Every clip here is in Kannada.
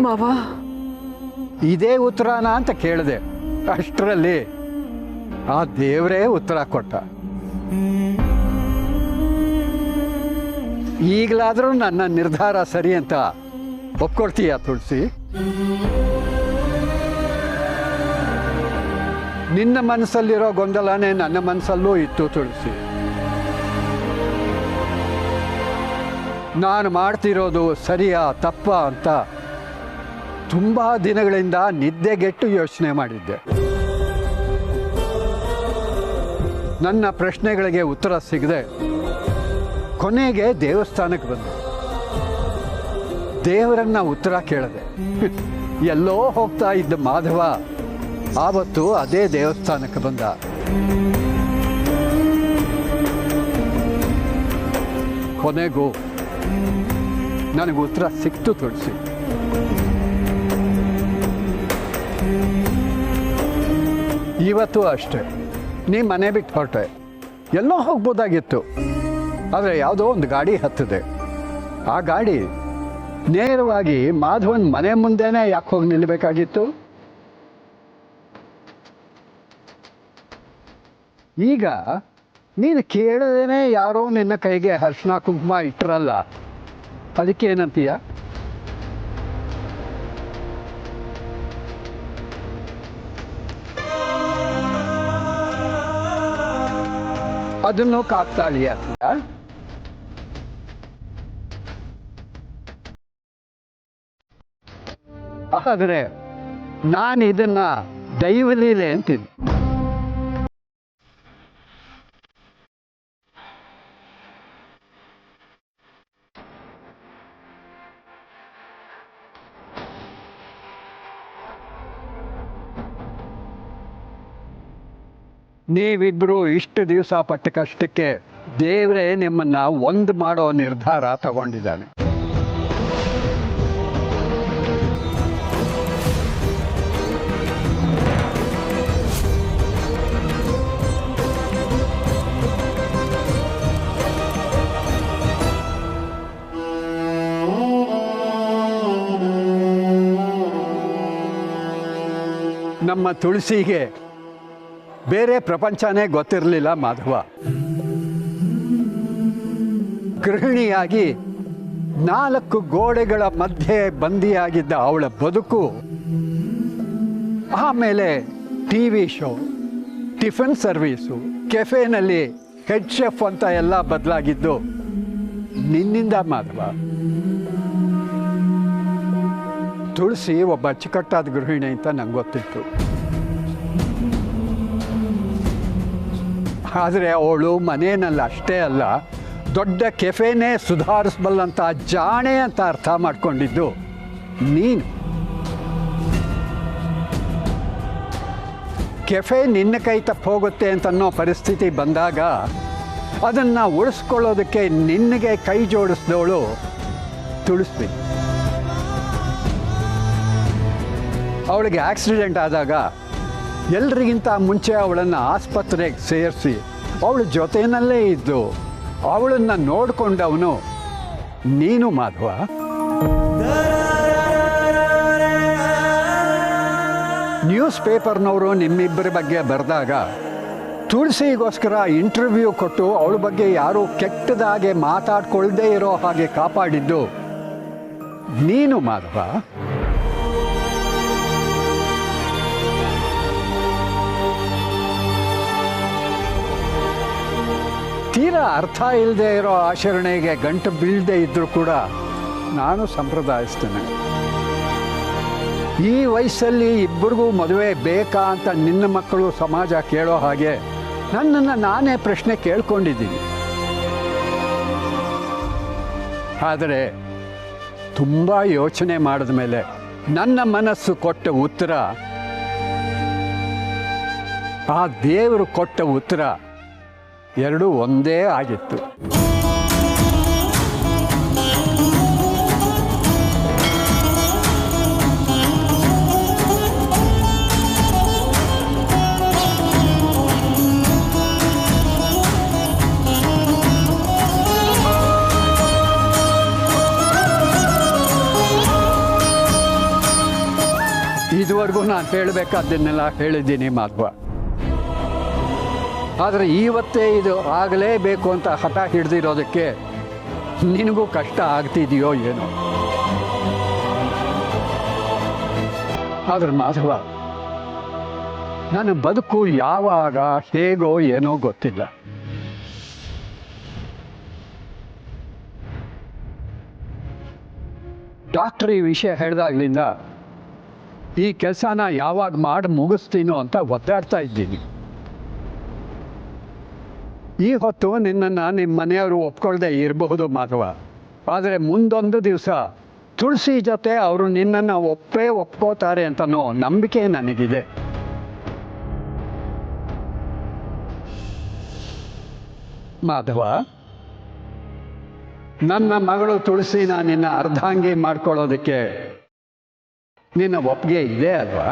ಮಾವ. ಇದೇ ಉತ್ತರನ ಅಂತ ಕೇಳಿದೆ. ಅಷ್ಟರಲ್ಲಿ ಆ ದೇವರೇ ಉತ್ತರ ಕೊಟ್ಟ. ಈಗಲಾದರೂ ನನ್ನ ನಿರ್ಧಾರ ಸರಿ ಅಂತ ಒಪ್ಕೊಳ್ತೀಯ ತುಳಸಿ? ನಿನ್ನ ಮನಸ್ಸಲ್ಲಿರೋ ಗೊಂದಲನೇ ನನ್ನ ಮನಸ್ಸಲ್ಲೂ ಇತ್ತು ತುಳಸಿ. ನಾನು ಮಾಡ್ತಿರೋದು ಸರಿಯಾ ತಪ್ಪ ಅಂತ ತುಂಬ ದಿನಗಳಿಂದ ನಿದ್ದೆಗೆಟ್ಟು ಯೋಚನೆ ಮಾಡಿದ್ದೆ. ನನ್ನ ಪ್ರಶ್ನೆಗಳಿಗೆ ಉತ್ತರ ಸಿಗದೆ ಕೊನೆಗೆ ದೇವಸ್ಥಾನಕ್ಕೆ ಬಂದೆ. ದೇವರನ್ನ ಉತ್ತರ ಕೇಳಿದೆ. ಎಲ್ಲೋ ಹೋಗ್ತಾ ಇದ್ದ ಮಾಧವ ಆವತ್ತು ಅದೇ ದೇವಸ್ಥಾನಕ್ಕೆ ಬಂದ. ಕೊನೆಗೂ ನನಗೆ ಉತ್ತರ ಸಿಕ್ತು ತುಳಸಿ. ಇವತ್ತು ಅಷ್ಟೆ. ನೀ ಮನೆ ಬಿಟ್ಟು ಹೊರಟೆ. ಎಲ್ಲೋ ಹೋಗ್ಬೋದಾಗಿತ್ತು, ಆದರೆ ಯಾವುದೋ ಒಂದು ಗಾಡಿ ಹತ್ತಿದೆ. ಆ ಗಾಡಿ ನೇರವಾಗಿ ಮಾಧವನ್ ಮನೆ ಮುಂದೆನೇ ಯಾಕೆ ಹೋಗಿ ನಿಲ್ಲಬೇಕಾಗಿತ್ತು? ಈಗ ನೀನು ಕೇಳದೇನೆ ಯಾರೋ ನಿನ್ನ ಕೈಗೆ ಅರಿಶಿನ ಕುಂಕುಮ ಇಟ್ಟರಲ್ಲ, ಅದಕ್ಕೆ ಏನಂತೀಯ? ಅದನ್ನು ಕಾಕ್ತಾಳಿ ಅಂತೀಯ? ಆದರೆ ನಾನು ಇದನ್ನ ದೈವಲೀಲೆ ಅಂತೀನಿ. ನೀವಿಬ್ಬರು ಇಷ್ಟು ದಿವಸ ಪಟ್ಟ ಕಷ್ಟಕ್ಕೆ ದೇವರೇ ನಿಮ್ಮನ್ನ ಒಂದು ಮಾಡೋ ನಿರ್ಧಾರ ತಗೊಂಡಿದ್ದಾನೆ. ನಮ್ಮ ತುಳಸಿಗೆ ಬೇರೆ ಪ್ರಪಂಚನೇ ಗೊತ್ತಿರಲಿಲ್ಲ ಮಾಧವ. ಗೃಹಿಣಿಯಾಗಿ 4 ಗೋಡೆಗಳ ಮಧ್ಯೆ ಬಂದಿಯಾಗಿದ್ದ ಅವಳ ಬದುಕು ಆಮೇಲೆ ಟಿವಿ ಶೋ, ಟಿಫನ್ ಸರ್ವೀಸು, ಕೆಫೆನಲ್ಲಿ ಹೆಡ್ ಶೆಫ್ ಅಂತ ಎಲ್ಲ ಬದಲಾಗಿದ್ದು ನಿನ್ನಿಂದ ಮಾಧವ. ತುಳಸಿ ಒಬ್ಬ ಅಚ್ಚುಕಟ್ಟಾದ ಗೃಹಿಣಿ ಅಂತ ನಂಗೆ ಗೊತ್ತಿತ್ತು. ಆದರೆ ಅವಳು ಮನೆಯಲ್ಲಿ ಅಷ್ಟೇ ಅಲ್ಲ, ದೊಡ್ಡ ಕೆಫೆನೇ ಸುಧಾರಿಸಬಲ್ಲಂಥ ಜಾಣೆ ಅಂತ ಅರ್ಥ ಮಾಡ್ಕೊಂಡಿದ್ದು ನೀನು. ಕೆಫೆ ನಿನ್ನ ಕೈ ತಪ್ಪು ಹೋಗುತ್ತೆ ಅಂತನ್ನೋ ಪರಿಸ್ಥಿತಿ ಬಂದಾಗ ಅದನ್ನು ಉಳಿಸ್ಕೊಳ್ಳೋದಕ್ಕೆ ನಿನಗೆ ಕೈ ಜೋಡಿಸಿದವಳು ತುಳಸಿ. ಅವಳಿಗೆ ಆಕ್ಸಿಡೆಂಟ್ ಆದಾಗ ಎಲ್ರಿಗಿಂತ ಮುಂಚೆ ಅವಳನ್ನು ಆಸ್ಪತ್ರೆಗೆ ಸೇರಿಸಿ ಅವಳ ಜೊತೆಯಲ್ಲೇ ಇದ್ದು ಅವಳನ್ನು ನೋಡಿಕೊಂಡವನು ನೀನು ಮಾಧವ. ನ್ಯೂಸ್ ಪೇಪರ್ನವರು ನಿಮ್ಮಿಬ್ಬರ ಬಗ್ಗೆ ಬರೆದಾಗ ತುಳಸಿಗೋಸ್ಕರ ಇಂಟರ್ವ್ಯೂ ಕೊಟ್ಟು ಅವಳ ಬಗ್ಗೆ ಯಾರೂ ಕೆಟ್ಟದಾಗೆ ಮಾತಾಡ್ಕೊಳ್ದೇ ಇರೋ ಹಾಗೆ ಕಾಪಾಡಿದ್ದು ನೀನು ಮಾಧವ. ತೀರಾ ಅರ್ಥ ಇಲ್ಲದೆ ಇರೋ ಆಚರಣೆಗೆ ಗಂಟು ಬೀಳದೆ ಇದ್ದರೂ ಕೂಡ ನಾನು ಸಂಪ್ರದಾಯಿಸ್ತೇನೆ. ಈ ವಯಸ್ಸಲ್ಲಿ ಇಬ್ಬರಿಗೂ ಮದುವೆ ಬೇಕಾ ಅಂತ ನಿನ್ನ ಮಕ್ಕಳು ಸಮಾಜ ಕೇಳೋ ಹಾಗೆ ನನ್ನನ್ನು ನಾನೇ ಪ್ರಶ್ನೆ ಕೇಳ್ಕೊಂಡಿದ್ದೀನಿ. ಆದರೆ ತುಂಬ ಯೋಚನೆ ಮಾಡಿದ ಮೇಲೆ ನನ್ನ ಮನಸ್ಸು ಕೊಟ್ಟ ಉತ್ತರ, ಆ ದೇವರು ಕೊಟ್ಟ ಉತ್ತರ ಎರಡೂ ಒಂದೇ ಆಗಿತ್ತು. ನಾನು ಹೇಳಬೇಕಾದ್ದನ್ನೆಲ್ಲ ಹೇಳಿದ್ದೀನಿ ಮಾಧವ. ಆದರೆ ಇವತ್ತೇ ಇದು ಆಗಲೇಬೇಕು ಅಂತ ಹಠ ಹಿಡ್ದಿರೋದಕ್ಕೆ ನಿನಗೂ ಕಷ್ಟ ಆಗ್ತಿದೆಯೋ ಏನೋ. ಆದರೆ ಮಾಧವ, ನನ್ನ ಬದುಕು ಯಾವಾಗ ಹೇಗೋ ಏನೋ ಗೊತ್ತಿಲ್ಲ. ಡಾಕ್ಟ್ರ್ ಈ ವಿಷಯ ಹೇಳಿದಾಗ್ಲಿಂದ ಈ ಕೆಲಸನ ಯಾವಾಗ ಮಾಡಿ ಮುಗಿಸ್ತೀನೋ ಅಂತ ಒದ್ದಾಡ್ತಾ ಇದ್ದೀನಿ. ಈ ಹೊತ್ತು ನಿನ್ನನ್ನು ನಿಮ್ಮ ಮನೆಯವರು ಒಪ್ಕೊಳ್ದೆ ಇರಬಹುದು ಮಾಧವ. ಆದರೆ ಮುಂದೊಂದು ದಿವಸ ತುಳಸಿ ಜೊತೆ ಅವರು ನಿನ್ನನ್ನು ಒಪ್ಕೋತಾರೆ ಅಂತನೋ ನಂಬಿಕೆ ನನಗಿದೆ. ಮಾಧವ, ನನ್ನ ಮಗಳು ತುಳಸಿನ ನಿನ್ನ ಅರ್ಧಾಂಗಿ ಮಾಡ್ಕೊಳ್ಳೋದಕ್ಕೆ ನಿನ್ನ ಒಪ್ಪಿಗೆ ಇದೆ ಅಲ್ವಾ?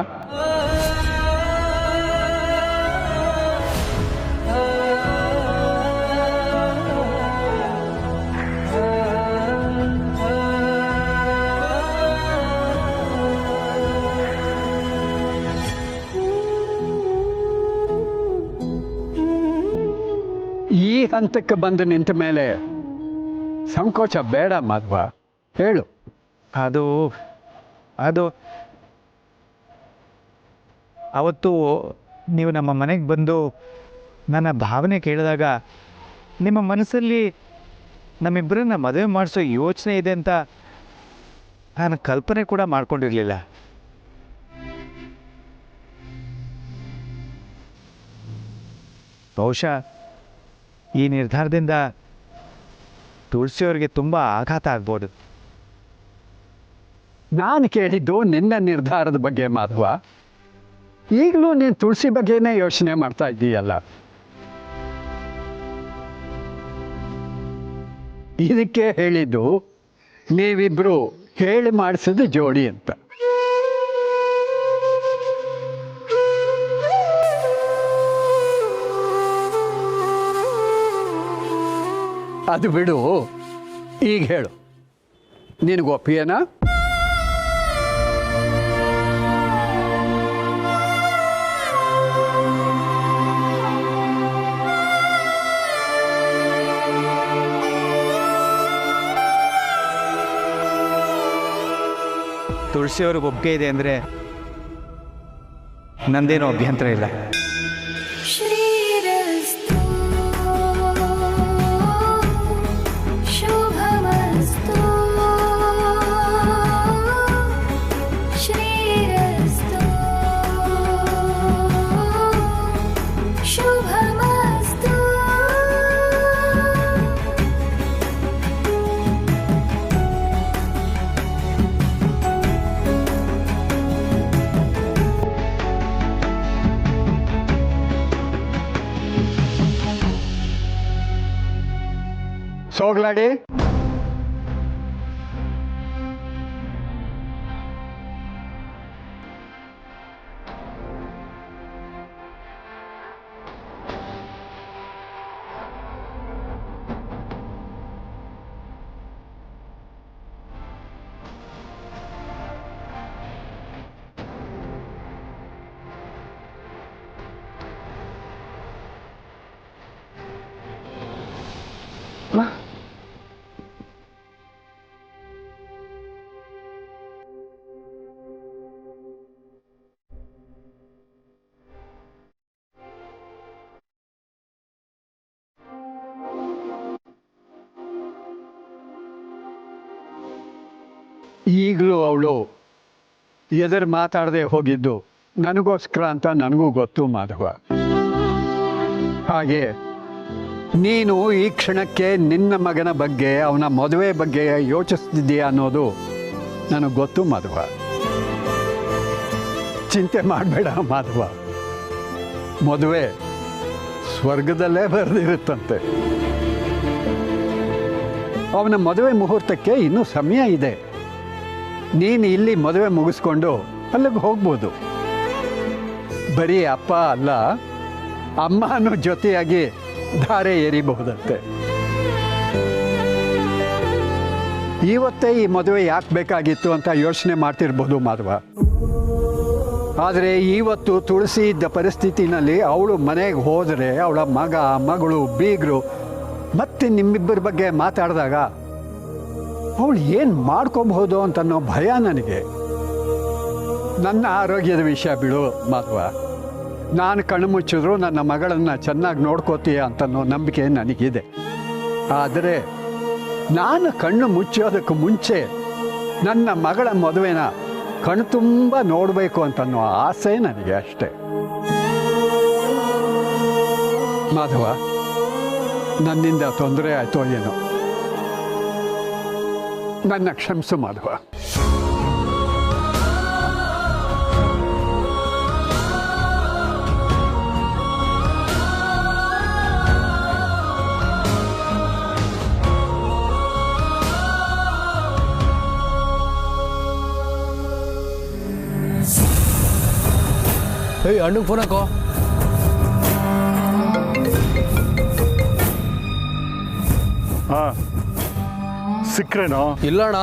ಈ ಹಂತಕ್ಕೆ ಬಂದು ನಿಂತ ಮೇಲೆ ಸಂಕೋಚ ಬೇಡ ಮಾಧವ, ಹೇಳು. ಅದು ಅವತ್ತು ನೀವು ನಮ್ಮ ಮನೆಗೆ ಬಂದು ನನ್ನ ಭಾವನೆ ಕೇಳಿದಾಗ ನಿಮ್ಮ ಮನಸ್ಸಲ್ಲಿ ನಮ್ಮಿಬ್ಬರನ್ನ ಮದುವೆ ಮಾಡಿಸೋ ಯೋಚನೆ ಇದೆ ಅಂತ ನಾನು ಕಲ್ಪನೆ ಕೂಡ ಮಾಡ್ಕೊಂಡಿರಲಿಲ್ಲ. ಬಹುಶಃ ಈ ನಿರ್ಧಾರದಿಂದ ತುಳಸಿಯವ್ರಿಗೆ ತುಂಬ ಆಘಾತ ಆಗ್ಬೋದು. ನಾನು ಕೇಳಿದ್ದು ನಿನ್ನ ನಿರ್ಧಾರದ ಬಗ್ಗೆ ಮಾಧವ. ಈಗಲೂ ನೀನು ತುಳಸಿ ಬಗ್ಗೆನೇ ಯೋಚನೆ ಮಾಡ್ತಾ ಇದ್ದೀಯಲ್ಲ. ಇದಕ್ಕೆ ಹೇಳಿದ್ದು ನೀವಿಬ್ರು ಹೇಳಿ ಮಾಡಿಸಿದ ಜೋಡಿ ಅಂತ. ಅದು ಬಿಡು, ಈಗ ಹೇಳು, ನಿನಗೆ ಒಪ್ಪಿಗೆನಾ? ತುಳಸಿಯವ್ರಿಗೆ ಒಪ್ಪಿಗೆ ಇದೆ ಅಂದರೆ ನಂದೇನೂ ಅಭ್ಯಂತರ ಇಲ್ಲ. ಸೋಗ್ಲಾಡಿ, ಈಗಲೂ ಅವಳು ಎದುರು ಮಾತಾಡದೆ ಹೋಗಿದ್ದು ನನಗೋಸ್ಕರ ಅಂತ ನನಗೂ ಗೊತ್ತು ಮಾಧವ. ಹಾಗೆ ನೀನು ಈ ಕ್ಷಣಕ್ಕೆ ನಿನ್ನ ಮಗನ ಬಗ್ಗೆ, ಅವನ ಮದುವೆ ಬಗ್ಗೆ ಯೋಚಿಸ್ತಿದ್ದೀಯ ಅನ್ನೋದು ನನಗೆ ಗೊತ್ತು ಮಾಧವ. ಚಿಂತೆ ಮಾಡಬೇಡ ಮಾಧವ, ಮದುವೆ ಸ್ವರ್ಗದಲ್ಲೇ ಬರೆದಿರುತ್ತಂತೆ. ಅವನ ಮದುವೆ ಮುಹೂರ್ತಕ್ಕೆ ಇನ್ನೂ ಸಮಯ ಇದೆ. ನೀನು ಇಲ್ಲಿ ಮದುವೆ ಮುಗಿಸ್ಕೊಂಡು ಅಲ್ಲಿಗೆ ಹೋಗ್ಬೋದು. ಬರೀ ಅಪ್ಪ ಅಲ್ಲ, ಅಮ್ಮನೂ ಜೊತೆಯಾಗಿ ಧಾರೆ ಏರಿಬಹುದಂತೆ. ಇವತ್ತೇ ಈ ಮದುವೆ ಯಾಕೆ ಬೇಕಾಗಿತ್ತು ಅಂತ ಯೋಚನೆ ಮಾಡ್ತಿರ್ಬೋದು ಮಾಧವ. ಆದರೆ ಇವತ್ತು ತುಳಸಿ ಇದ್ದ ಪರಿಸ್ಥಿತಿನಲ್ಲಿ ಅವಳು ಮನೆಗೆ ಹೋದರೆ ಅವಳ ಮಗ ಮಗಳು ಬೀಗರು ಮತ್ತೆ ನಿಮ್ಮಿಬ್ಬರ ಬಗ್ಗೆ ಮಾತಾಡಿದಾಗ ಅವಳು ಏನು ಮಾಡ್ಕೊಬಹುದು ಅಂತನ್ನೋ ಭಯ ನನಗೆ. ನನ್ನ ಆರೋಗ್ಯದ ವಿಷಯ ಬಿಡು ಮಾಧವ, ನಾನು ಕಣ್ಣು ಮುಚ್ಚಿದ್ರು ನನ್ನ ಮಗಳನ್ನು ಚೆನ್ನಾಗಿ ನೋಡ್ಕೋತೀಯ ಅಂತನ್ನೋ ನಂಬಿಕೆ ನನಗಿದೆ. ಆದರೆ ನಾನು ಕಣ್ಣು ಮುಚ್ಚೋದಕ್ಕೆ ಮುಂಚೆ ನನ್ನ ಮಗಳ ಮದುವೆನ ಕಣ್ಣು ತುಂಬ ನೋಡಬೇಕು ಅಂತನ್ನೋ ಆಸೆ ನನಗೆ ಅಷ್ಟೆ. ಮಾಧವ, ನನ್ನಿಂದ ತೊಂದರೆ ಆಯ್ತೋ ಏನೋ, ನನ್ನ ಕ್ಷಮಿಸು ಮಾಧವ. ಏಯ್ ಅಣ್ಣಗೆ ಫೋನ್ ಹಾಕೋ. ಹಾಂ, ಸಿಕ್ಕ್ರೇನೋ? ಇಲ್ಲ ಅಣ್ಣ,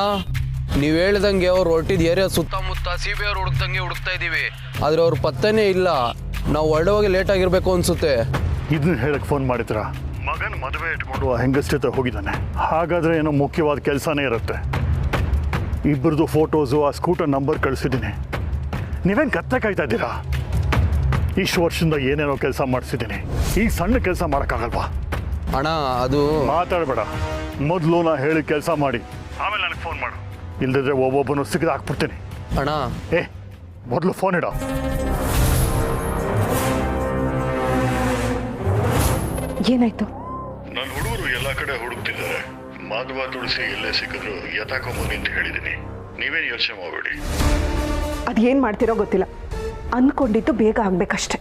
ನೀವು ಹೇಳ್ದಂಗೆ ಅವ್ರು ಹೊರಟಿದ ಏರಿಯಾ ಸುತ್ತಮುತ್ತ CBI ಅವ್ರು ಹುಡುಕ್ದಂಗೆ ಹುಡುಕ್ತಾ ಇದ್ದೀವಿ. ಆದರೆ ಅವ್ರ ಪತ್ತೆನೇ ಇಲ್ಲ. ನಾವು ಹೊರಡುವಾಗ ಲೇಟ್ ಆಗಿರಬೇಕು ಅನ್ಸುತ್ತೆ. ಇದನ್ನ ಹೇಳಕ್ಕೆ ಫೋನ್ ಮಾಡಿದ್ರಾ? ಮಗನ ಮದುವೆ ಇಟ್ಕೊಂಡು ಆ ಹೆಂಗಸ್ ಜೊತೆ ಹೋಗಿದ್ದಾನೆ. ಹಾಗಾದರೆ ಏನೋ ಮುಖ್ಯವಾದ ಕೆಲಸನೇ ಇರುತ್ತೆ. ಇಬ್ಬರದು ಫೋಟೋಸು, ಆ ಸ್ಕೂಟರ್ ನಂಬರ್ ಕಳಿಸಿದ್ದೀನಿ. ನೀವೇನು ಕತ್ತೆ ಕಾಯ್ತಾ ಇದ್ದೀರಾ? ಇಷ್ಟು ವರ್ಷದಿಂದ ಏನೇನೋ ಕೆಲಸ ಮಾಡಿಸಿದ್ದೀನಿ, ಈಗ ಸಣ್ಣ ಕೆಲಸ ಮಾಡೋಕ್ಕಾಗಲ್ವಾ? ಅಣ್ಣ ಅದು ಮಾತಾಡಬೇಡ. ಮೊದಲು ನಾ ಹೇಳಿ ಕೆಲಸ ಮಾಡಿ ಆಮೇಲೆ ನನಗೆ ಫೋನ್ ಮಾಡು. ಇಲ್ದಿದ್ರೆ ಒಬ್ಬೊಬ್ಬನು ಸಿಗದ ಹಾಕ್ಬಿಡ್ತೀನಿ. ಅಣ್ಣ ಮೊದಲು ಫೋನ್ ಇಡ. ಏನಾಯ್ತು? ನನ್ನ ಹುಡುಗರು ಎಲ್ಲ ಕಡೆ ಹುಡುಕ್ತಿದ್ದಾರೆ. ಮಾಧವ ತುಳಸಿ ಎಲ್ಲೇ ಸಿಕ್ಕಿದ್ರು ಯಥಾಕೊಂಬನಿ ಅಂತ ಹೇಳಿದ್ದೀನಿ. ನೀವೇನು ಯೋಚನೆ ಮಾಡಬೇಡಿ. ಅದೇನ್ ಮಾಡ್ತಿರೋ ಗೊತ್ತಿಲ್ಲ, ಅನ್ಕೊಂಡಿದ್ದು ಬೇಗ ಆಗ್ಬೇಕಷ್ಟೆ.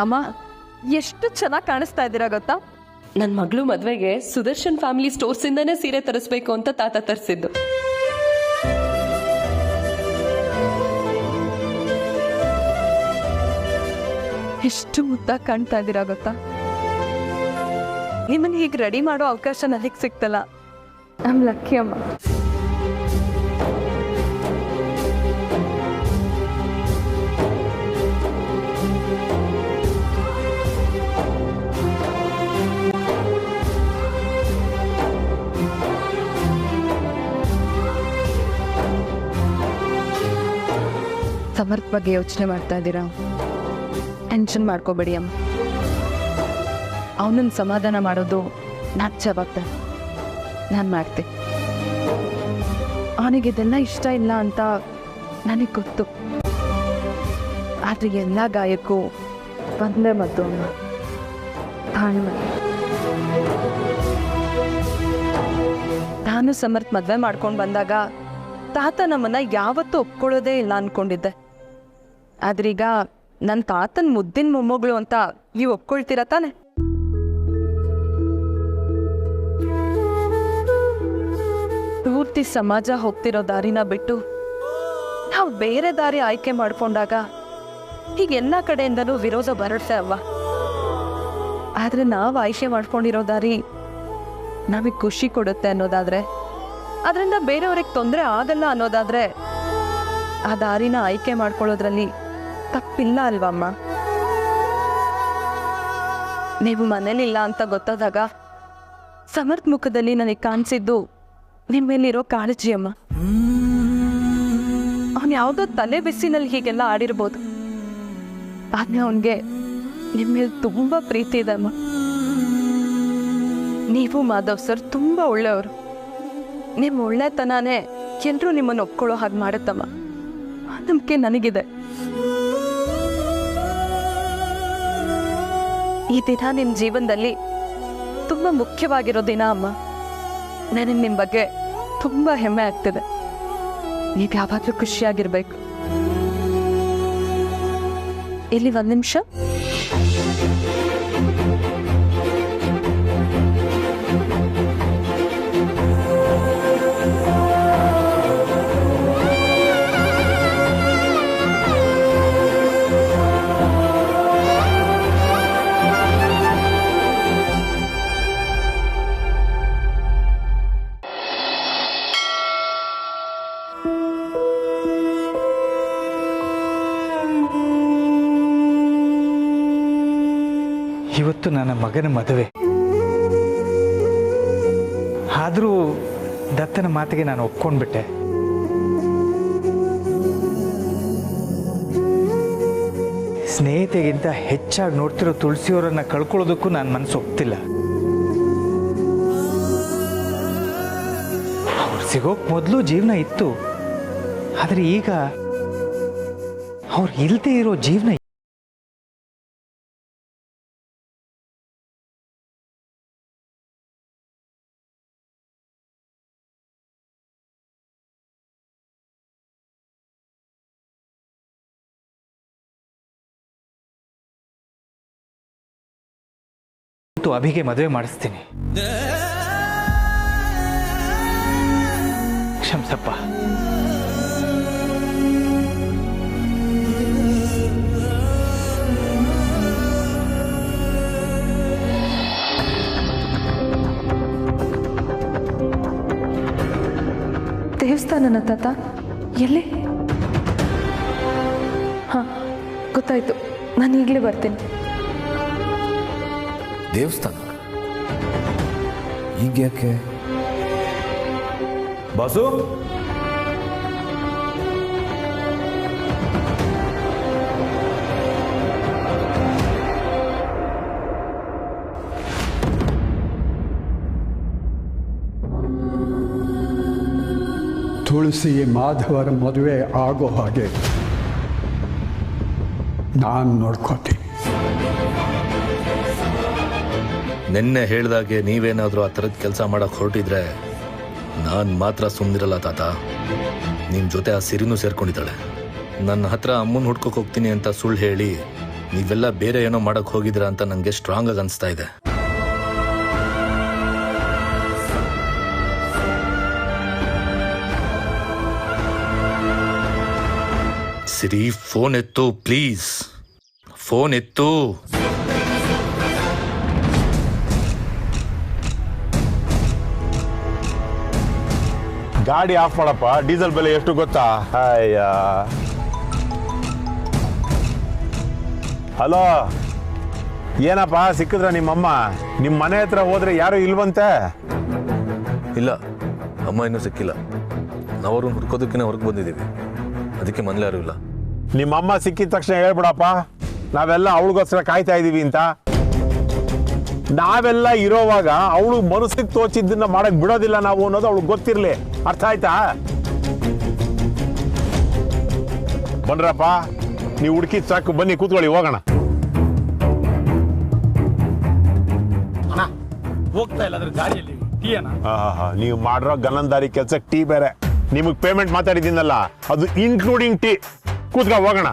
ಅಮ್ಮ, ಎಷ್ಟು ಚೆನ್ನಾಗಿ ಕಾಣಿಸ್ತಾ ಇದ್ದೀರಾ ಗೊತ್ತಾ? ನನ್ನ ಮಗಳು ಮದುವೆಗೆ ಸುದರ್ಶನ್ ಫ್ಯಾಮಿಲಿ ಸ್ಟೋರ್ಸಿಂದನೇ ಸೀರೆ ತರಿಸ್ಬೇಕು ಅಂತ ತಾತ ತರಿಸಿದ್ದು. ಎಷ್ಟು ಮುದ್ದಾಗಿ ಕಾಣ್ತಾ ಇದ್ದೀರಾ ಗೊತ್ತಾ? ನಿಮ್ಮನ್ನ ಹೀಗೆ ರೆಡಿ ಮಾಡೋ ಅವಕಾಶ ನನಗೆ ಸಿಕ್ತಲ್ಲ. ಐ ಆಮ್ ಲಕ್ಕಿ ಅಮ್ಮ. ಸಮರ್ಥ ಬಗ್ಗೆ ಯೋಚನೆ ಮಾಡ್ತಾ ಇದ್ದೀರಾ? ಟೆನ್ಷನ್ ಮಾಡ್ಕೋಬೇಡಿ ಅಮ್ಮ. ಅವನನ್ನು ಸಮಾಧಾನ ಮಾಡೋದು ನನ್ನ ಜವಾಬ್ದಾರಿ. ನಾನು ಮಾಡ್ತೀನಿ. ಅವನಿಗಿದೆಲ್ಲ ಇಷ್ಟ ಇಲ್ಲ ಅಂತ ನನಗೆ ಗೊತ್ತು. ಆದರೆ ಎಲ್ಲ ಗಾಯಕ್ಕೂ ಒಂದೇ ಮದ್ದು ಅಮ್ಮ, ತಾಳ್ಮೆ. ನಾನು ಸಮರ್ಥ ಮದುವೆ ಮಾಡ್ಕೊಂಡು ಬಂದಾಗ ತಾತ ನಮ್ಮನ್ನ ಯಾವತ್ತೂ ಒಪ್ಕೊಳ್ಳೋದೇ ಇಲ್ಲ ಅಂದ್ಕೊಂಡಿದ್ದೆ. ಆದ್ರೀಗ ನನ್ನ ತಾತನ ಮುದ್ದಿನ ಮೊಮ್ಮಗಳು ಅಂತ ನೀವು ಒಪ್ಕೊಳ್ತೀರ ತಾನೆ? ಪೂರ್ತಿ ಸಮಾಜ ಹೋಗ್ತಿರೋ ದಾರಿನ ಬಿಟ್ಟು ನಾವು ಬೇರೆ ದಾರಿ ಆಯ್ಕೆ ಮಾಡ್ಕೊಂಡಾಗ ಹೀಗೆಲ್ಲ ಕಡೆಯಿಂದನೂ ವಿರೋಧ ಬರುತ್ತೆ ಅಲ್ವಾ? ಆದರೆ ನಾವು ಆಯ್ಕೆ ಮಾಡ್ಕೊಂಡಿರೋ ದಾರಿ ನಮಗೆ ಖುಷಿ ಕೊಡುತ್ತೆ ಅನ್ನೋದಾದ್ರೆ, ಅದರಿಂದ ಬೇರೆಯವ್ರಿಗೆ ತೊಂದರೆ ಆಗಲ್ಲ ಅನ್ನೋದಾದ್ರೆ, ಆ ದಾರಿನ ಆಯ್ಕೆ ಮಾಡ್ಕೊಳ್ಳೋದ್ರಲ್ಲಿ ತಪ್ಪಿಲ್ಲ ಅಲ್ವಮ್ಮ? ನೀವು ಮನೇಲಿಲ್ಲ ಅಂತ ಗೊತ್ತಾದಾಗ ಸಮರ್ಥ್ ಮುಖದಲ್ಲಿ ನನಗೆ ಕಾಣಿಸಿದ್ದು ನಿಮ್ಮ ಮೇಲಿರೋ ಕಾಳಜಿ ಅಮ್ಮ. ಅವನು ಯಾವುದೋ ತಲೆ ಬಿಸಿನಲ್ಲಿ ಹೀಗೆಲ್ಲ ಆಡಿರ್ಬೋದು, ಆದರೆ ಅವನಿಗೆ ನಿಮ್ಮ ಮೇಲೆ ತುಂಬ ಪ್ರೀತಿ ಇದೆ ಅಮ್ಮ. ನೀವು ಮಾಧವ್ ಸರ್ ತುಂಬ ಒಳ್ಳೆಯವರು. ನಿಮ್ಮ ಒಳ್ಳೆತನನೇ ಎಲ್ಲರೂ ನಿಮ್ಮನ್ನು ಒಪ್ಕೊಳ್ಳೋ ಹಾಗೆ ಮಾಡುತ್ತಮ್ಮ. ಆ ನಂಬಿಕೆ ನನಗಿದೆ. ಈ ದಿನ ನಿಮ್ಮ ಜೀವನದಲ್ಲಿ ತುಂಬ ಮುಖ್ಯವಾಗಿರೋ ದಿನ ಅಮ್ಮ. ನನಗೆ ನಿಮ್ಮ ಬಗ್ಗೆ ತುಂಬ ಹೆಮ್ಮೆ ಆಗ್ತಿದೆ. ನೀವು ಯಾವಾಗಲೂ ಖುಷಿಯಾಗಿರ್ಬೇಕು. ಇಲ್ಲಿ ಒಂದು ನಿಮಿಷ. ಇವತ್ತು ನನ್ನ ಮಗನ ಮದುವೆ. ಆದರೂ ದತ್ತನ ಮಾತಿಗೆ ನಾನು ಒಪ್ಕೊಂಡ್ಬಿಟ್ಟೆ. ಸ್ನೇಹಿತೆಗಿಂತ ಹೆಚ್ಚಾಗಿ ನೋಡ್ತಿರೋ ತುಳಸಿಯವರನ್ನ ಕಳ್ಕೊಳ್ಳೋದಕ್ಕೂ ನನ್ನ ಮನಸ್ಸು ಒಪ್ತಿಲ್ಲ. ಅವ್ರು ಸಿಗೋಕ್ ಮೊದಲು ಜೀವನ ಇತ್ತು, ಆದರೆ ಈಗ ಅವ್ರು ಇಲ್ಲದೆ ಇರೋ ಜೀವನ. ಅಭಿಗೆ ಮದುವೆ ಮಾಡಿಸ್ತೀನಿ. ಕ್ಷಮಿಸಪ್ಪ. ದೇವಸ್ಥಾನನ ತಾತ? ಎಲ್ಲಿ? ಹಾಂ, ಗೊತ್ತಾಯ್ತು. ನಾನು ಈಗಲೇ ಬರ್ತೀನಿ. ದೇವಸ್ಥಾನ ಈಗ ಯಾಕೆ? ಬಾಸು, ತುಳಸಿ ಮಾಧವರ ಮದುವೆ ಆಗೋ ಹಾಗೆ ನಾನು ನೋಡ್ಕೋತೀನಿ. ನಿನ್ನೆ ಹೇಳ್ದಾಗೆ ನೀವೇನಾದರೂ ಆ ಥರದ ಕೆಲಸ ಮಾಡೋಕ್ಕೆ ಹೊರಟಿದ್ರೆ ನಾನು ಮಾತ್ರ ಸುಮ್ಮನಿರಲ್ಲ ತಾತ. ನಿಮ್ಮ ಜೊತೆ ಆ ಸಿರಿನೂ ಸೇರ್ಕೊಂಡಿದ್ದಾಳೆ. ನನ್ನ ಹತ್ರ ಅಮ್ಮನ ಹುಡ್ಕೋಕೆ ಹೋಗ್ತೀನಿ ಅಂತ ಸುಳ್ಳು ಹೇಳಿ ನೀವೆಲ್ಲ ಬೇರೆ ಏನೋ ಮಾಡೋಕ್ಕೆ ಹೋಗಿದ್ದೀರಾ ಅಂತ ನನಗೆ ಸ್ಟ್ರಾಂಗ್ ಆಗಿ ಅನಿಸ್ತಾ ಇದೆ. ಸಿರಿ, ಫೋನ್ ಎತ್ತು ಪ್ಲೀಸ್, ಫೋನ್ ಎತ್ತು. ಗಾಡಿ ಆಫ್ ಮಾಡಪ್ಪ. ಡೀಸೆಲ್ ಬೆಲೆ ಎಷ್ಟು ಗೊತ್ತಾ? ಅಯ್ಯ. ಹಲೋ, ಏನಪ್ಪ ಸಿಕ್ಕಿದ್ರ ನಿಮ್ಮಮ್ಮ? ನಿಮ್ಮ ಮನೆ ಹತ್ರ ಹೋದ್ರೆ ಯಾರು ಇಲ್ವಂತೆ? ಇಲ್ಲ, ಅಮ್ಮ ಇನ್ನೂ ಸಿಕ್ಕಿಲ್ಲ. ನಾವು ಅವ್ರನ್ನ ಹುಡ್ಕೋದಕ್ಕೆ ಹೊರಗೆ ಬಂದಿದ್ದೀವಿ, ಅದಕ್ಕೆ ಮನೇಲಿ ಯಾರೂ ಇಲ್ಲ. ನಿಮ್ಮಮ್ಮ ಸಿಕ್ಕಿದ ತಕ್ಷಣ ಹೇಳ್ಬಿಡಪ್ಪ, ನಾವೆಲ್ಲ ಅವಳಿಗೋಸ್ಕರ ಕಾಯ್ತಾ ಇದ್ದೀವಿ ಅಂತ. ನಾವೆಲ್ಲ ಇರೋವಾಗ ಅವಳು ಮನಸ್ಸಿಗೆ ತೋಚಿದ್ದನ್ನ ಮಾಡಕ್ ಬಿಡೋದಿಲ್ಲ ನಾವು ಅನ್ನೋದು ಅವಳಿಗೆ ಗೊತ್ತಿರಲಿ. ಅರ್ಥ ಆಯ್ತಾ? ಬನ್ರಪ್ಪ, ನೀವು ಹುಡುಕಿದ್ ಸಾಕು, ಬನ್ನಿ ಕೂತ್ಕೊಳ್ಳಿ, ಹೋಗೋಣ. ಹೋಗ್ತಾ ಇಲ್ಲ ಅದ್ರ ಗಾಡಿಯಲ್ಲಿ ಟೀ ಅಣ್ಣ. ನೀವು ಮಾಡಿರೋ ಗನಂದಾರಿ ಕೆಲ್ಸಕ್ಕೆ ಟೀ ಬೇರೆ. ನಿಮಗೆ ಪೇಮೆಂಟ್ ಮಾತಾಡಿದ್ದೀನಲ್ಲ, ಅದು ಇನ್ಕ್ಲೂಡಿಂಗ್ ಟೀ. ಕೂತ್ಕ, ಹೋಗೋಣ.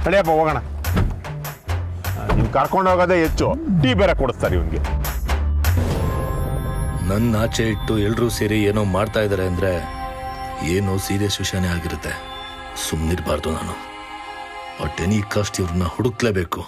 ನಡೆಯಪ್ಪ, ಹೋಗೋಣ. ನೀವು ಕರ್ಕೊಂಡು ಹೋಗೋದೇ ಹೆಚ್ಚು, ಟೀ ಬೇರೆ ಕೊಡಿಸ್ತಾರೆ ಇವನಿಗೆ. ನನ್ನ ಆಚೆ ಇಟ್ಟು ಎಲ್ಲರೂ ಸೇರಿ ಏನೋ ಮಾಡ್ತಾ ಇದ್ದಾರೆ ಅಂದರೆ ಏನೋ ಸೀರಿಯಸ್ ವಿಷಯನೇ ಆಗಿರುತ್ತೆ. ಸುಮ್ಮನಿರಬಾರ್ದು ನಾನು. ಅಟ್ ಎನಿ ಕಾಸ್ಟ್ ಇವ್ರನ್ನ ಹುಡುಕ್ಲೇಬೇಕು.